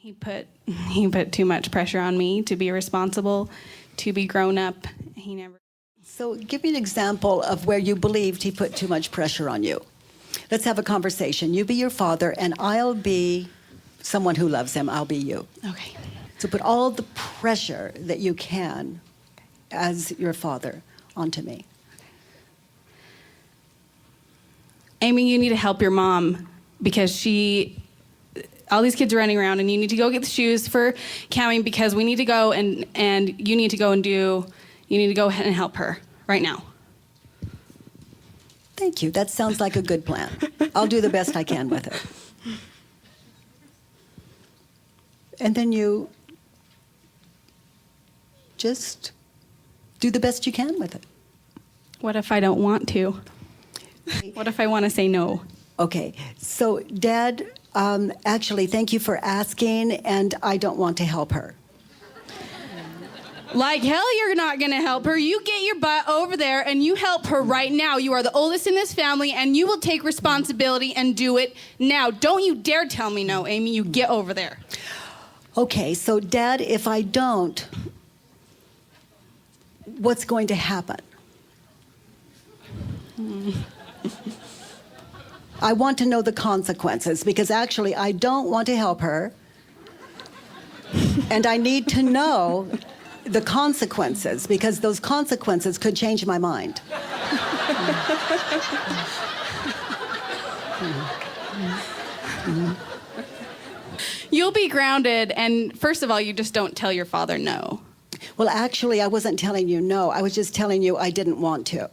He put too much pressure on me to be responsible, to be grown up. He never. So give me an example of where you believed he put too much pressure on you. Let's have a conversation. You be your father, and I'll be someone who loves him. I'll be you. Okay. So put all the pressure that you can as your father onto me. Amy, you need to help your mom because all these kids are running around, and you need to go get the shoes for Cammy because we need to go and you need to go ahead and help her right now. Thank you. That sounds like a good plan. I'll do the best I can with it. And then you just do the best you can with it. What if I don't want to? What if I want to say no? Okay. So, Dad, actually, thank you for asking, and I don't want to help her. Like hell you're not going to help her. You get your butt over there and you help her right now. You are the oldest in this family and you will take responsibility and do it now. Don't you dare tell me no, Amy. You get over there. Okay, so Dad, if I don't, what's going to happen? I want to know the consequences because actually I don't want to help her and I need to know the consequences because those consequences could change my mind. You'll be grounded, and first of all, you just don't tell your father no. Well, actually, I wasn't telling you no. I was just telling you I didn't want to.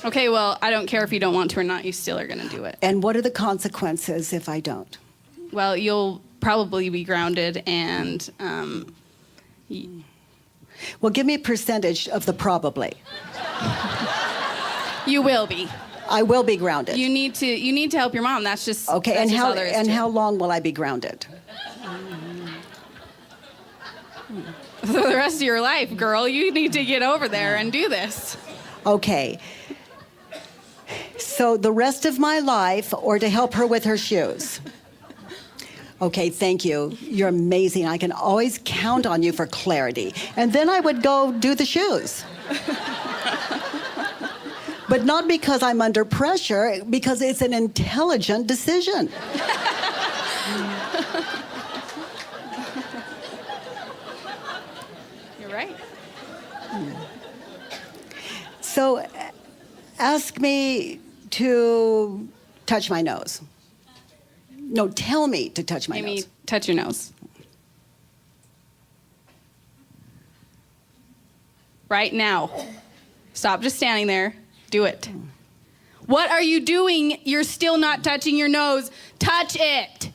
Okay, well, I don't care if you don't want to or not. You still are going to do it. And what are the consequences if I don't? Well, you'll probably be grounded and... Well, give me a percentage of the probably. You will be. I will be grounded. You need to help your mom. That's just okay. That's And how long will I be grounded? For the rest of your life, girl. You need to get over there and do this. Okay. So the rest of my life, or to help her with her shoes. Okay, thank you. You're amazing. I can always count on you for clarity. And then I would go do the shoes. But not because I'm under pressure, because it's an intelligent decision. You're right. So ask me to touch my nose. No, tell me to touch my Amy, nose. touch your nose. Right now. Stop just standing there. Do it. What are you doing? You're still not touching your nose. Touch it.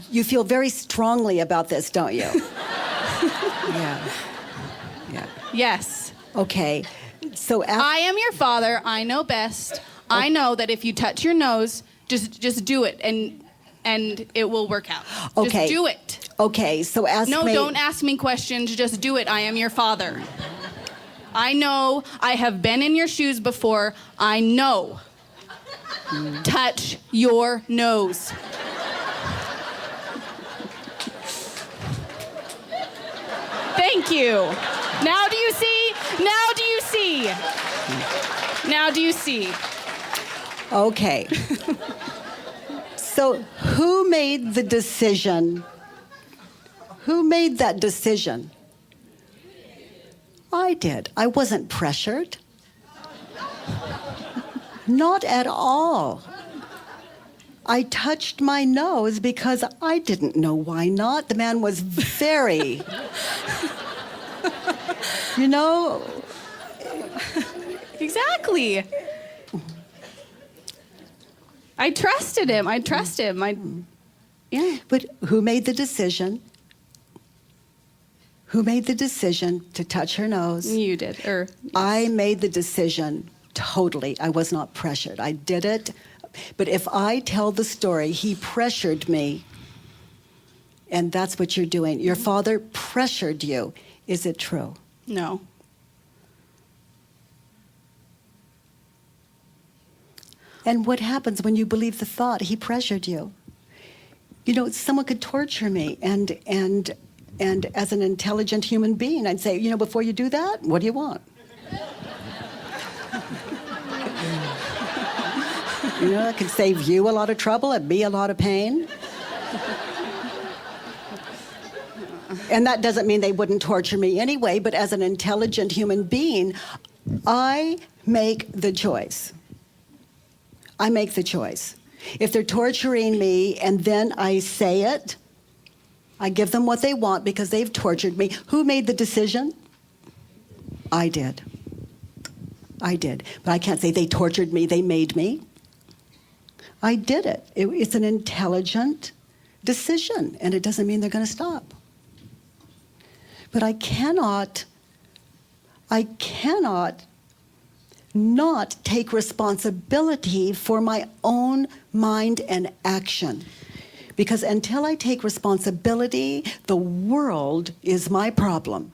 You feel very strongly about this, don't you? Yeah. Yes. Okay. So I am your father. I know best. I know that if you touch your nose, just do it, and it will work out. Okay. Just do it. Okay, so ask me... No, don't ask me questions. Just do it. I am your father. I know. I have been in your shoes before. I know. Touch your nose. Thank you. Now do you see? Now do you see? Now do you see? Okay. So who made the decision? Who made that decision? I did. I wasn't pressured. Not at all. I touched my nose because I didn't know why not. The man was very, you know. Exactly. I trusted him. Yeah. But who made the decision? Who made the decision to touch her nose? You did. Yes. I made the decision totally. I was not pressured. I did it. But if I tell the story, he pressured me. And that's what you're doing. Your father pressured you. Is it true? No. And what happens when you believe the thought? He pressured you. You know, someone could torture me, and as an intelligent human being, I'd say, you know, before you do that, what do you want? You know, it could save you a lot of trouble and me a lot of pain. And that doesn't mean they wouldn't torture me anyway, but as an intelligent human being, I make the choice. I make the choice. If they're torturing me and then I say it, I give them what they want because they've tortured me. Who made the decision? I did. I did. But I can't say they tortured me, they made me. I did it. It's an intelligent decision, and it doesn't mean they're going to stop. But I cannot not take responsibility for my own mind and action. Because until I take responsibility, the world is my problem.